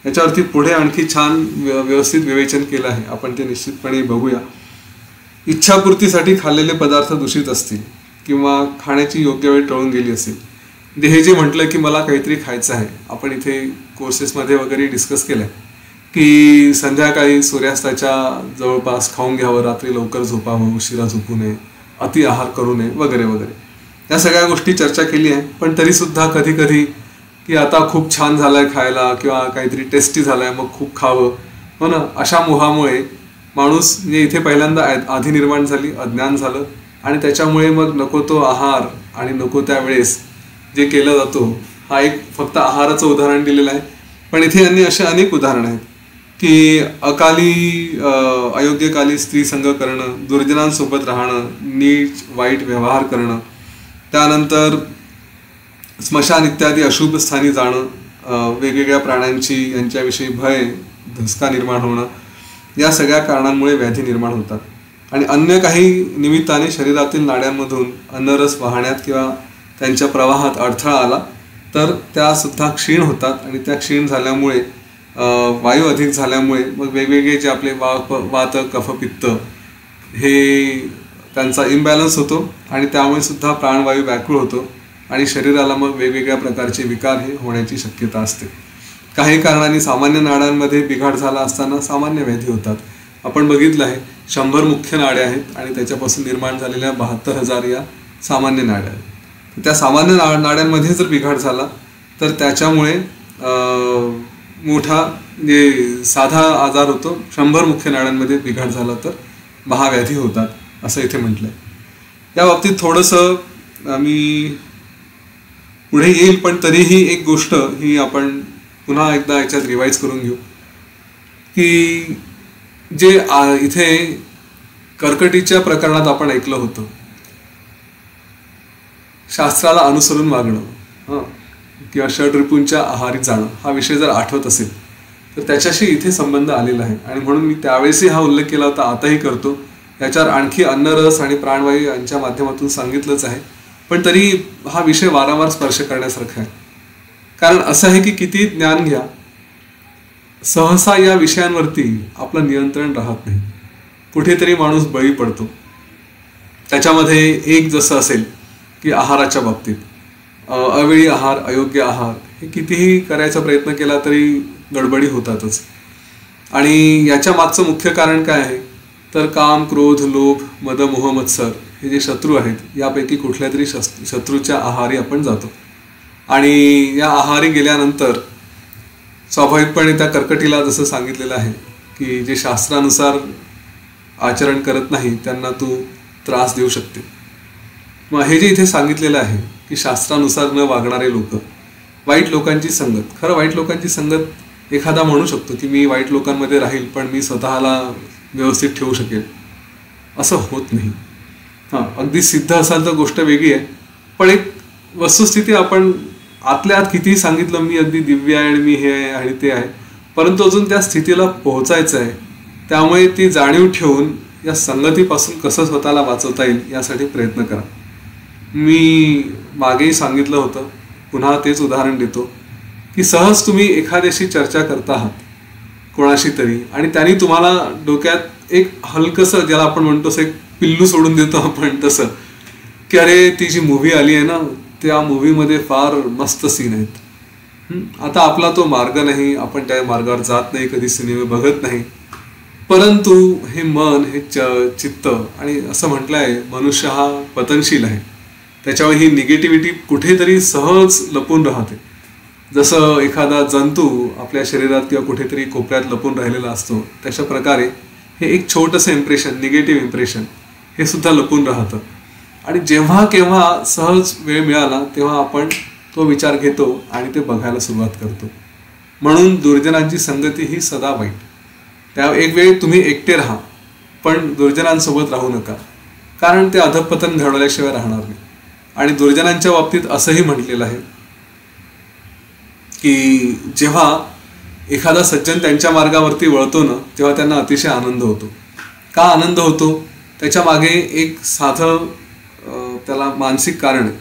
याच्यावरती पुढे आणखी छान व्यवस्थित विवेचन केलं आहे, आपण ते निश्चितपणे बघूया. इच्छापूर्तीसाठी खाल्लेले पदार्थ दूषित असतील किंवा खाण्याची योग्य वेळ टळून गेली असेल. हे जे म्हटलं की मला काहीतरी खायचं आहे, आपण इथे कोर्सेसमध्ये वगैरे डिस्कस केलं आहे की संध्याकाळी सूर्यास्ताच्या जवळपास खाऊन घ्यावं, रात्री लवकर झोपावं, उशिरा झोपू नये, अति आहार करू नये वगैरे वगैरे, या सगळ्या गोष्टी चर्चा केली आहे. पण तरीसुद्धा कधी कधी की आता खूप छान झालं आहे खायला, किंवा काहीतरी टेस्टी झालं आहे मग खूप खावं, हो ना, अशा मोहामुळे माणूस म्हणजे इथे पहिल्यांदा आधी निर्माण झाली, अज्ञान झालं, आणि त्याच्यामुळे मग नको तो आहार आणि नको त्यावेळेस जे केलं जातो. हा एक फक्त आहाराचं उदाहरण दिलेलं आहे, पण इथे यांनी असे अनेक उदाहरणं आहेत की अयोग्यकाली स्त्री संग करणं, दुर्जनांसोबत राहणं, नीच वाईट व्यवहार करणं, त्यानंतर स्मशान इत्यादी अशुभ स्थानी जाणं, वेगवेगळ्या प्राण्यांची यांच्याविषयी भय, धसका निर्माण होणं, या सगळ्या कारणांमुळे व्याधी निर्माण होतात. आणि अन्य काही निमित्ताने शरीरातील नाड्यांमधून अन्नरस वाहण्यात किंवा त्यांच्या प्रवाहात अडथळा आला तर त्यासुद्धा क्षीण होतात, आणि त्या क्षीण झाल्यामुळे वायू अधिक झाल्यामुळे मग वेगवेगळे जे आपले वात, कफ, पित्त हे त्यांचा इम्बॅलन्स होतो, आणि त्यामुळे सुद्धा प्राणवायू व्याकुळ होतो, आणि शरीराला मग वेगवेगळ्या प्रकारचे विकार हे होण्याची शक्यता असते. काही कारणांनी सामान्य नाड्यांमध्ये बिघाड झाला असताना सामान्य व्याधी होतात. आपण बघितलं आहे 100 मुख्य नाड्या आहेत आणि त्याच्यापासून निर्माण झालेल्या 72,000 या सामान्य नाड्या आहेत. त्या सामान्य नाड्यांमध्ये जर बिघाड झाला तर त्याच्यामुळे मोठा जे साधा आजार होतो. 100 मुख्य नाड्यांमध्ये बिघाड झाला तर महाव्याधी होतात असं इथे म्हटलंय. या बाबतीत थोडंसं मी पुढे येईल, पण तरीही एक गोष्ट ही आपण पुन्हा एकदा याच्यात रिवाईज करून घेऊ की जे इथे कर्कटीच्या प्रकरणात आपण ऐकलं होतं, शास्त्राला अनुसरून वागणं किंवा षड्रिपूंच्या आहारी जाणं, हा विषय जर आठवत असेल तर त्याच्याशी इथे संबंध आलेला आहे, आणि म्हणून मी त्यावेळेसही हा उल्लेख केला होता, आताही करतो. याच्यावर आणखी अन्नरस आणि प्राणवायू यांच्या माध्यमातून सांगितलंच आहे, पण तरी हा विषय वारंवार स्पर्श करण्यासारखा आहे. कारण असं आहे की किती ज्ञान घ्या, सहसा या विषयांवरती आपलं नियंत्रण राहत नाही. कुठेतरी माणूस बळी पडतो. त्याच्यामध्ये एक जसं असेल की आहाराच्या बाबतीत अवेळी आहार, अयोग्य आहार हे कितीही करायचा प्रयत्न केला तरी गडबडी होतातच. आणि याच्या मागचं मुख्य कारण काय आहे तर काम, क्रोध, लोभ, मद, मोह, मत्सर हे जे शत्रू आहेत, यापैकी कुठल्या तरी शत्रूच्या आहारी आपण जातो. आणि या आहारी गेल्यानंतर स्वाभाविकपणे त्या कर्कटीला जसं सांगितलेलं आहे की जे शास्त्रानुसार आचरण करत नाही त्यांना तू त्रास देऊ शकते. मग हे जे इथे सांगितलेलं आहे की शास्त्रानुसार न वागणारे लोक, वाईट लोकांची संगत, खरं वाईट लोकांची संगत एखादा म्हणू शकतो की मी वाईट लोकांमध्ये राहील पण मी स्वतःला व्यवस्थित ठेवू शकेल, असं होत नाही. अगदी सिद्ध असाल तर गोष्ट वेगळी आहे, पण एक वस्तुस्थिती आपण आतल्या आत कितीही सांगितलं मी अगदी दिव्य आहे आणि मी हे आहे आणि ते आहे, परंतु अजून त्या स्थितीला पोहोचायचं आहे. त्यामुळे ती जाणीव ठेवून या संगतीपासून कसं स्वतःला वाचवता येईल यासाठी प्रयत्न करा. मी मागेही सांगितलं होतं, पुन्हा तेच उदाहरण देतो की सहज तुम्ही एखाद्याशी चर्चा करता आहात कोणाशी तरी, आणि त्यांनी तुम्हाला डोक्यात एक हलकंसं, ज्याला आपण म्हणतो एक पिल्लू सोडून देतो आपण तसं, की अरे ती जी मूव्ही आली आहे ना, त्या मूव्हीमध्ये फार मस्त सीन आहेत. आता आपला तो मार्ग नाही, आपण त्या मार्गावर जात नाही, कधी सिनेमे बघत नाही, परंतु हे मन, हे चित्त, आणि असं म्हटलं आहे मनुष्य हा पतनशील आहे, त्याच्यावर ही निगेटिव्हिटी कुठेतरी सहज लपून राहते. जसं एखादा जंतू आपल्या शरीरात किंवा कुठेतरी कोपऱ्यात लपून राहिलेला असतो, तशा प्रकारे हे एक छोटंसं इम्प्रेशन, निगेटिव्ह इम्प्रेशन, हे सुद्धा लपून राहतं. आणि जेव्हा केव्हा सहज वेळ मिळाला तेव्हा आपण तो विचार घेतो आणि ते बघायला सुरुवात करतो. म्हणून दुर्जनांची संगती ही सदा वाईट. त्या एक वेळ तुम्ही एकटे राहा, पण दुर्जनांसोबत राहू नका, कारण ते अधपतन घडवल्याशिवाय राहणार नाही. आणि दुर्जनांच्या बाबतीत असंही म्हटलेलं आहे की जेव्हा एखादा सज्जन त्यांच्या मार्गावरती वळतो ना, तेव्हा त्यांना अतिशय आनंद होतो. का आनंद होतो? त्याच्या मागे एक साधं त्याला मानसिक कारण आहे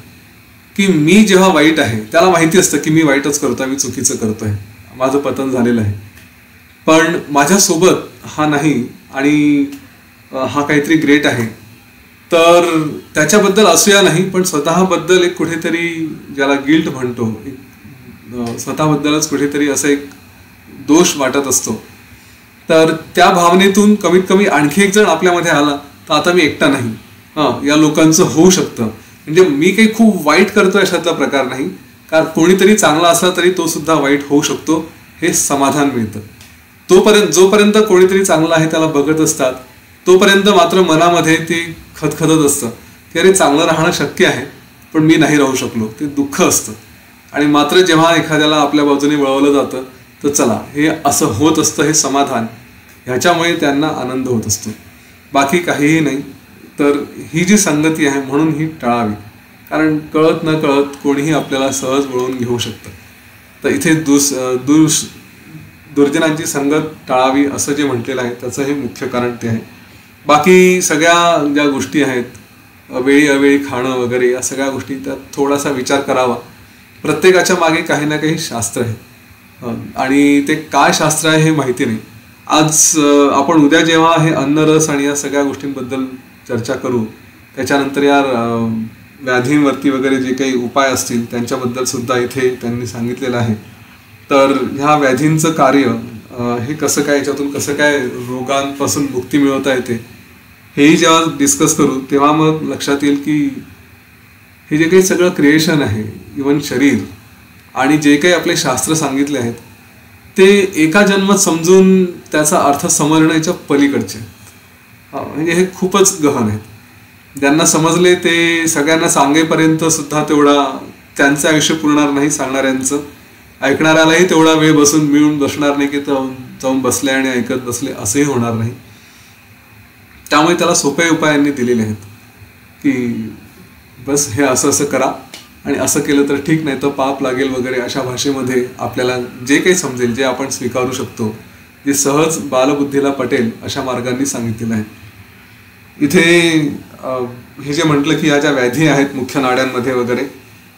की मी जेव्हा वाईट आहे, त्याला माहिती असतं की मी वाईटच करतोय, मी चुकीचं करतोय, माझं पतन झालेलं आहे, पण माझ्यासोबत हा नाही आणि हा काहीतरी ग्रेट आहे, तर त्याच्याबद्दल असूया नाही, पण स्वतःबद्दल एक कुठेतरी, ज्याला गिल्ट म्हणतो, स्वतःबद्दलच कुठेतरी असं एक दोष वाटत असतो. तर त्या भावनेतून कमीत कमी आणखी एक जण आपल्यामध्ये आला तर आता मी एकटा नाही, या लोकांचं होऊ शकतं. म्हणजे मी काही खूप वाईट करतोय अशातला प्रकार नाही, कारण कोणीतरी चांगला असला तरी तो सुद्धा वाईट होऊ शकतो, हे समाधान मिळतं. जोपर्यंत कोणीतरी चांगला आहे त्याला बघत असतात, तोपर्यंत मात्र मनामध्ये ते खदखदत असतं की अरे चांगलं राहणं शक्य आहे पण मी नाही राहू शकलो, ते दुःख असतं. आणि मात्र जेव्हा एखाद्याला आपल्या बाजूने वळवलं जातं तर चला हे असं होत असतं, हे समाधान, ह्याच्यामुळे त्यांना आनंद होत असतो, बाकी काहीही नाही. तर ही जी संगती आहे म्हणून ही टाळावी, कारण कळत न कळत कोणीही आपल्याला सहज वळवून घेऊ शकतं. तर इथे दुर्जनांची संगत टाळावी असं जे म्हटलेलं आहे त्याचं हे मुख्य कारण ते आहे. बाकी सगळ्या ज्या गोष्टी आहेत, वेळी अवेळी खाणं वगैरे, या सगळ्या गोष्टी त्यात थोडासा विचार करावा. प्रत्येकाच्या मागे काही ना काही शास्त्र आहे आणि ते काय शास्त्र आहे हे माहिती नाही. आज आपण उद्या जेव्हा हे अन्नरस आणि या सगळ्या गोष्टींबद्दल चर्चा करू, त्याच्यानंतर या व्याधींवरती वगैरे जे काही उपाय असतील त्यांच्याबद्दल सुद्धा इथे त्यांनी सांगितलेलं आहे. तर ह्या व्याधींचं कार्य हे कसं काय, याच्यातून कसं काय रोगांपासून मुक्ती मिळवता येते, हेही जेव्हा डिस्कस करू तेव्हा मग लक्षात येईल की हे जे काही सगळं क्रिएशन आहे, इवन शरीर आणि जे काही आपले शास्त्र सांगितले आहेत, ते एका जन्मात समजून त्याचा अर्थ समजण्याच्या पलीकडचे. म्हणजे हे खूपच गहन आहेत. ज्यांना समजले ते सगळ्यांना सांगेपर्यंत सुद्धा तेवढा त्यांचं आयुष्य पुरणार नाही सांगणाऱ्यांचं. ऐकणाऱ्यालाही तेवढा वेळ मिळून बसणार नाही की जाऊन बसले आणि ऐकत बसले, असंही होणार नाही. त्यामुळे त्याला सोपे उपायांनी दिलेले आहेत की बस हे असं असं करा आणि असं केलं तर ठीक, नाही तर पाप लागेल वगैरे, अशा भाषेमध्ये आपल्याला जे काही समजेल, जे आपण स्वीकारू शकतो, जे सहज बालबुद्धीला पटेल अशा मार्गांनी सांगितलेलं आहे. इथे हे जे म्हटलं की ह्या ज्या व्याधी आहेत मुख्य नाड्यांमध्ये वगैरे,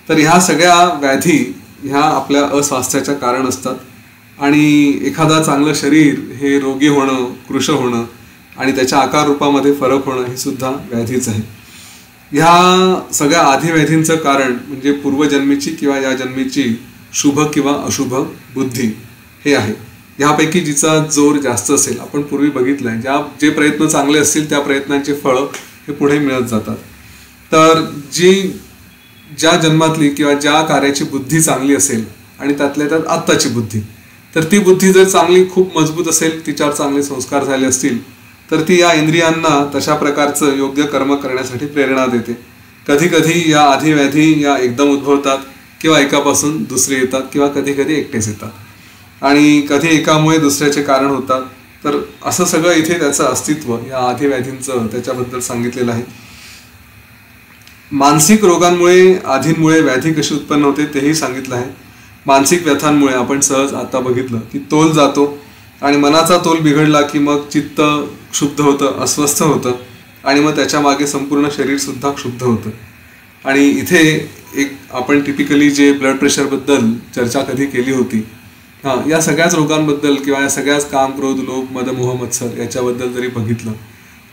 तर ह्या सगळ्या व्याधी ह्या आपल्या अस्वास्थ्याचं कारण असतात. आणि एखादा चांगलं शरीर हे रोगी होणं, कृश होणं आणि त्याच्या आकार रूपामध्ये फरक होणं हे सुद्धा व्याधीच आहे. ह्या सगळ्या आधी व्याधींचं कारण म्हणजे पूर्वजन्मीची किंवा या जन्मीची शुभ किंवा अशुभ बुद्धी हे आहे. ह्यापैकी जिचा जोर जास्त असेल, आपण पूर्वी बघितलंय, जे प्रयत्न चांगले असतील त्या प्रयत्नांचे फळं हे पुढे मिळत जातात. तर ज्या जन्मातली किंवा ज्या कार्याची बुद्धी चांगली असेल आणि त्यातल्या त्यात आत्ताची बुद्धी, तर ती बुद्धी जर चांगली खूप मजबूत असेल, तिच्यावर चांगले संस्कार झाले असतील, तर ती या इंद्रियांना तशा प्रकारचं योग्य कर्म करण्यासाठी प्रेरणा देते. कधी कधी या आधी व्याधी या एकदम उद्भवतात किंवा एकापासून दुसरे येतात किंवा कधी कधी एकटेच येतात आणि कधी एकामुळे दुसऱ्याचे कारण होतात. तर असं सगळं इथे त्याचं अस्तित्व या आधी व्याधींचं त्याच्याबद्दल सांगितलेलं आहे. मानसिक रोगांमुळे आधींमुळे व्याधी कशी उत्पन्न होते तेही सांगितलं आहे. मानसिक व्यथांमुळे आपण सहज आता बघितलं की तोल जातो आणि मनाचा तोल बिघडला की मग चित्त क्षुब्ध होतं, अस्वस्थ होतं आणि मग त्याच्या मागे संपूर्ण शरीर सुद्धा क्षुब्ध होतं. आणि इथे एक आपण टिपिकली जे ब्लड प्रेशरबद्दल चर्चा कधी केली होती, या सगळ्याच रोगांबद्दल किंवा या सगळ्याच काम, क्रोध, लोभ, मद, मोह, मत्सर याच्याबद्दल जरी बघितलं,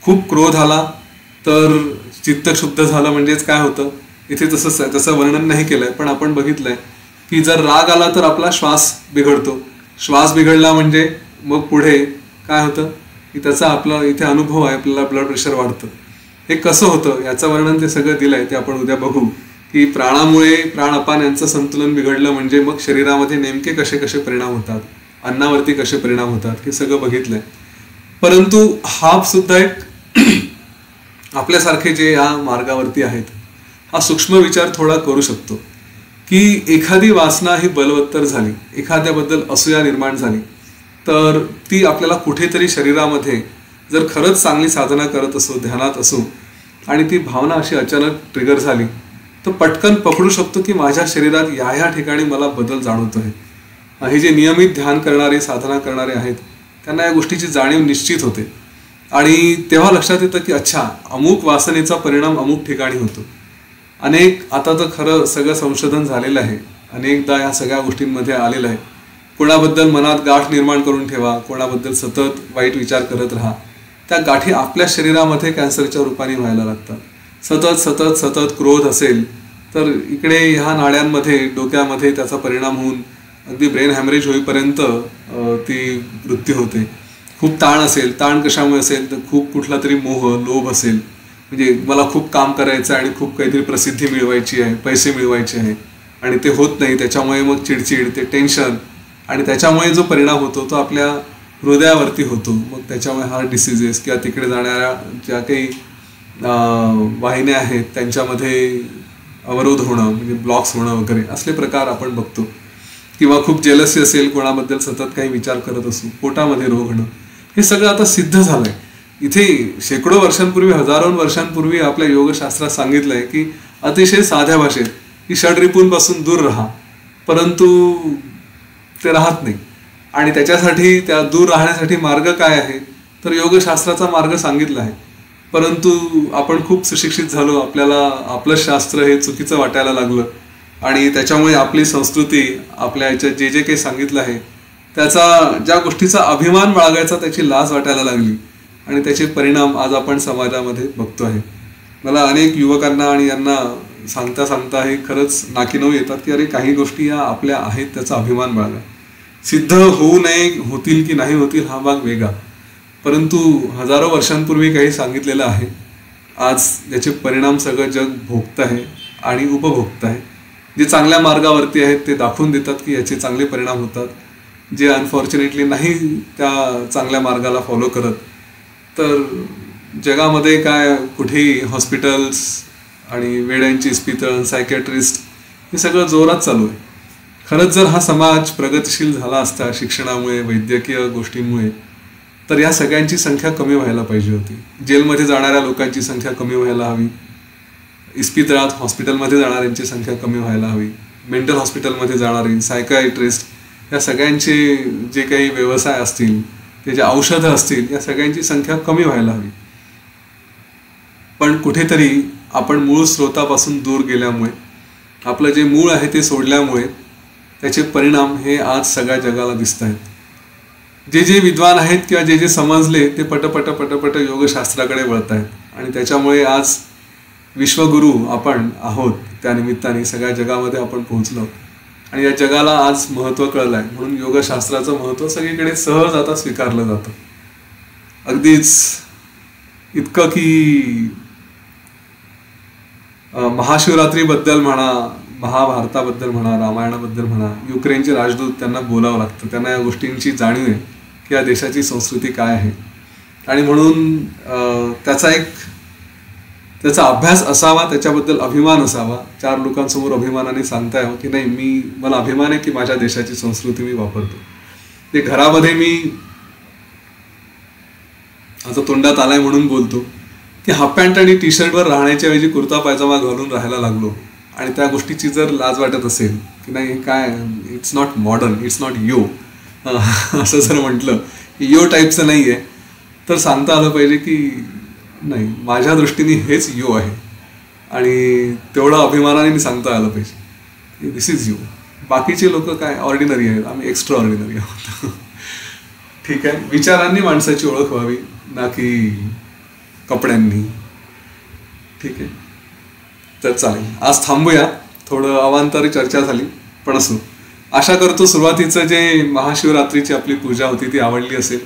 खूप क्रोध आला तर चित्त क्षुब्ध झालं म्हणजेच काय होतं, इथे तसं वर्णन नाही केलंय पण आपण बघितलंय की जर राग आला तर आपला श्वास बिघडतो. श्वास बिघडला म्हणजे मग पुढे काय होतं की त्याचा आपला इथे अनुभव आहे, आपल्याला ब्लड प्रेशर वाढतं. हे कसं होतं याचं वर्णन ते सगळं दिलंय, ते आपण उद्या बघू की प्राणामुळे प्राण अपान यांचं संतुलन बिघडलं म्हणजे मग शरीरामध्ये नेमके कसे कसे परिणाम होतात, अन्नावरती कसे परिणाम होतात हे सगळं बघितलंय. परंतु हा सुद्धा एक आपल्यासारखे जे या मार्गावरती आहेत हा सूक्ष्म विचार थोडा करू शकतो की एखादी वासना ही बलवत्तर झाली, एखाद्याबद्दल असूया निर्माण झाली तर ती आपल्याला कुठेतरी शरीरामध्ये जर खरंच चांगली साधना करत असो, ध्यानात असो आणि ती भावना अशी अचानक ट्रिगर झाली तर पटकन पकडू शकतो की माझ्या शरीरात ह्या ठिकाणी मला बदल जाणवतोय. हे जे नियमित ध्यान करणारे, साधना करणारे आहेत त्यांना या गोष्टीची जाणीव निश्चित होते आणि तेव्हा लक्षात येतं की अच्छा, अमुक वासनेचा परिणाम अमुक ठिकाणी होतो. आता तर खरं सगळं संशोधन झालेलं आहे, अनेकदा या सगळ्या गोष्टींमध्ये आलेलं आहे. कोणाबद्दल मनात गाठ निर्माण करून ठेवा, कोणाबद्दल सतत वाईट विचार करत राहा, त्या गाठी आपल्या शरीरामध्ये कॅन्सरच्या रूपाने व्हायला लागतात. सतत सतत सतत क्रोध असेल तर इकडे ह्या नाड्यांमध्ये, डोक्यामध्ये त्याचा परिणाम होऊन अगदी ब्रेन हॅमरेज होईपर्यंत ती मृत्यू होते. खूप ताण असेल, ताण कशामुळे असेल तर खूप कुठला तरी मोह, लोभ असेल, म्हणजे मला खूप काम करायचं आहे आणि खूप काहीतरी प्रसिद्धी मिळवायची आहे, पैसे मिळवायचे आहे आणि ते होत नाही, त्याच्यामुळे मग चिडचिड, ते टेन्शन आणि त्याच्यामुळे जो परिणाम होतो तो आपल्या हृदयावरती होतो. मग त्याच्यामुळे हार्ट डिसीजेस किंवा तिकडे जाणाऱ्या ज्या काही वाहिन्या आहेत त्यांच्यामध्ये अवरोध होणं, म्हणजे ब्लॉक्स होणं वगैरे असले प्रकार आपण बघतो. किंवा खूप जेलसी असेल, कोणाबद्दल सतत काही विचार करत असू, पोटामध्ये रोग होणं, हे सगळं आता सिद्ध झालंय. इथे शेकडो वर्षांपूर्वी, हजारो वर्षांपूर्वी आपल्या योगशास्त्रात सांगितलंय की अतिशय साध्या भाषेत की षड्रिपूंपासून दूर राहा, परंतु ते राहत नाही. आणि त्याच्यासाठी, त्या दूर राहण्यासाठी मार्ग काय आहे तर योगशास्त्राचा मार्ग सांगितला आहे. परंतु आपण खूप सुशिक्षित झालो, आपल्याला आपलं शास्त्र हे चुकीचं वाटायला लागलं आणि त्याच्यामुळे आपली संस्कृती, आपल्या याच्यात जे जे काही सांगितलं आहे त्याचा, ज्या गोष्टीचा अभिमान बाळगायचा त्याची लाज वाटायला लागली आणि त्याचे परिणाम आज आपण समाजामध्ये बघतो आहे. मला अनेक युवकांना आणि यांना सांगता सांगता हे खरंच नाकीनऊ येतात की अरे, काही गोष्टी या आपल्या आहेत त्याचा अभिमान बाळगा. सिद्ध होऊ नये, होतील की नाही होतील हा भाग वेगळा, परंतु हजारो वर्षांपूर्वी काही सांगितलेलं आहे. आज याचे परिणाम सगळं जग भोगत आहे आणि उपभोगत आहे. जे चांगल्या मार्गावरती आहेत ते दाखवून देतात की याचे चांगले परिणाम होतात. जे अनफॉर्च्युनेटली नाही त्या चांगल्या मार्गाला फॉलो करत, तर जगामध्ये काय कुठेही हॉस्पिटल्स आणि वेड्यांची इस्पितळ, सायकॅट्रिस्ट हे सगळं जोरात चालू आहे. खरंच जर हा समाज प्रगतिशील झाला असता शिक्षणामुळे, वैद्यकीय गोष्टींमुळे, तर या सगळ्यांची संख्या कमी व्हायला पाहिजे होती. जेलमध्ये जाणाऱ्या लोकांची संख्या कमी व्हायला हवी, इस्पितळात, हॉस्पिटलमध्ये जाणाऱ्यांची संख्या कमी व्हायला हवी, मेंटल हॉस्पिटलमध्ये जाणारी, सायकायट्रिस्ट, या सगळ्यांचे जे काही व्यवसाय असतील, ते जे औषधं असतील, या सगळ्यांची संख्या कमी व्हायला हवी. पण कुठेतरी आपण मूळ स्रोतापासून दूर गेल्यामुळे, आपलं जे मूळ आहे ते सोडल्यामुळे त्याचे परिणाम हे आज सगळ्या जगाला दिसत आहेत. जे जे विद्वान आहेत किंवा जे जे समजले ते पटपट योगशास्त्राकडे वळत आहेत आणि त्याच्यामुळे आज विश्वगुरू आपण आहोत. त्या निमित्ताने सगळ्या जगामध्ये आपण पोहोचलो आणि या जगाला आज महत्त्व कळलं आहे. म्हणून योगशास्त्राचं महत्त्व सगळीकडे सहज आता स्वीकारलं जातं. अगदीच इतकं की महाशिवरात्रीबद्दल म्हणा, महाभारताबद्दल म्हणा, रामायणाबद्दल म्हणा, युक्रेनचे राजदूत त्यांना बोलावं लागतं. त्यांना या गोष्टींची जाणीव आहे की या देशाची संस्कृती काय आहे आणि म्हणून त्याचा अभ्यास असावा, त्याच्याबद्दल अभिमान असावा. 4 लोकांसमोर अभिमानाने सांगता यावं की नाही, मला अभिमान आहे की माझ्या देशाची संस्कृती मी वापरतो. ते घरामध्ये मी आता तोंडात आलाय म्हणून बोलतो, की हाफ पॅन्ट आणि टी शर्टवर राहण्याच्या ऐवजी कुर्ता पायजामा घालून राहायला लागलो आणि त्या गोष्टीची जर लाज वाटत असेल की नाही काय it's not modern, it's not यो असं जर म्हटलं की यो टाईपचं नाही आहे, तर सांगता आलं पाहिजे की नाही, माझ्या दृष्टीने हेच यो आहे आणि तेवढा अभिमानाने मी सांगता आलं पाहिजे दिस इज यू. बाकीचे लोक काय ऑर्डिनरी आहेत, आम्ही एक्स्ट्रा ऑर्डिनरी आहोत. ठीक आहे, विचारांनी माणसाची ओळख व्हावी ना की कपड्यांनी. ठीक आहे, तर चालेल, आज थांबूया. थोडं अवांतरी चर्चा झाली, पण असो. आशा करतो सुरुवातीचं जे महाशिवरात्रीची आपली पूजा होती ती आवडली असेल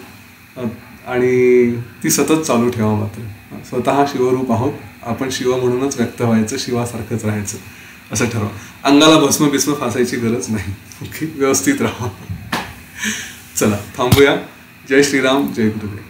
आणि ती सतत चालू ठेवा. मात्र स्वतः शिवरूप आहोत आपण, शिव म्हणूनच व्यक्त व्हायचं, शिवासारखंच राहायचं असं ठरवा. अंगाला भस्म बिस्म फासायची गरज नाही. ओके, व्यवस्थित राहा. चला थांबूया. जय श्रीराम, जय गुरुदेव.